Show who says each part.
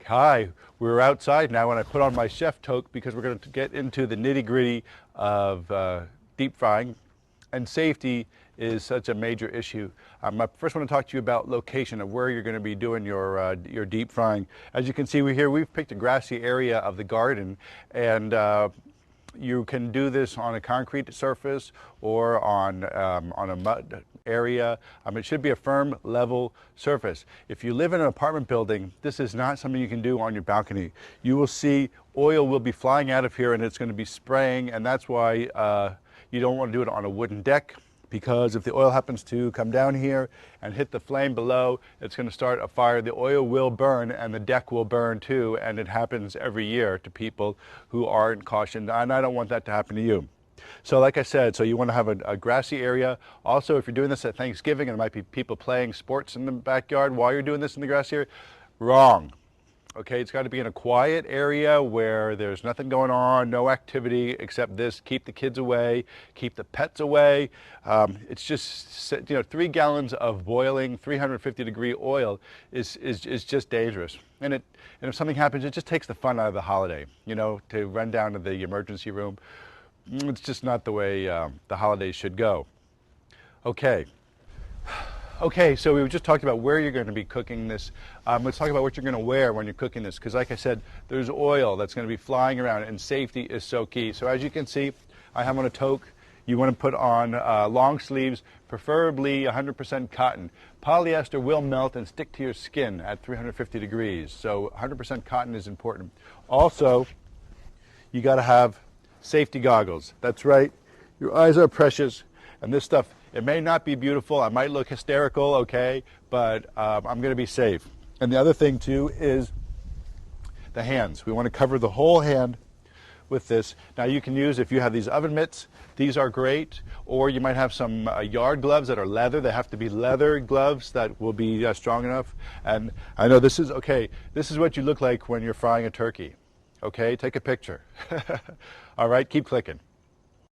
Speaker 1: Hi, we're outside now and I put on my chef toque because we're going to get into the nitty-gritty of deep frying, and safety is such a major issue. I first want to talk to you about location of where you're going to be doing your deep frying. As you can see, we've picked a grassy area of the garden, and you can do this on a concrete surface or on a mud area. It should be a firm, level surface. If you live in an apartment building, this is not something you can do on your balcony. You will see oil will be flying out of here and it's going to be spraying, and that's why you don't want to do it on a wooden deck, because if the oil happens to come down here and hit the flame below, it's going to start a fire. The oil will burn and the deck will burn too, and it happens every year to people who aren't cautioned, and I don't want that to happen to you. So like I said, so you want to have a grassy area. Also, if you're doing this at Thanksgiving and there might be people playing sports in the backyard while you're doing this in the grassy area, wrong. Okay, it's got to be in a quiet area where there's nothing going on, no activity except this. Keep the kids away, keep the pets away. It's just, 3 gallons of boiling 350-degree oil is just dangerous. And if something happens, it just takes the fun out of the holiday, to run down to the emergency room. It's just not the way the holidays should go. Okay, so we just talked about where you're going to be cooking this. Let's talk about what you're going to wear when you're cooking this, because like I said, there's oil that's going to be flying around, and safety is so key. So as you can see, I have on a toque. You want to put on long sleeves, preferably 100% cotton. Polyester will melt and stick to your skin at 350 degrees, so 100% cotton is important. Also, you got to have safety goggles. That's right, your eyes are precious, and this stuff, it may not be beautiful, I might look hysterical, okay, but I'm going to be safe. And the other thing too is the hands. We want to cover the whole hand with this. Now you can use, if you have these oven mitts, these are great, or you might have some yard gloves that are leather. They have to be leather gloves that will be strong enough. And I know this is, okay, this is what you look like when you're frying a turkey. Okay, take a picture. All right, keep clicking.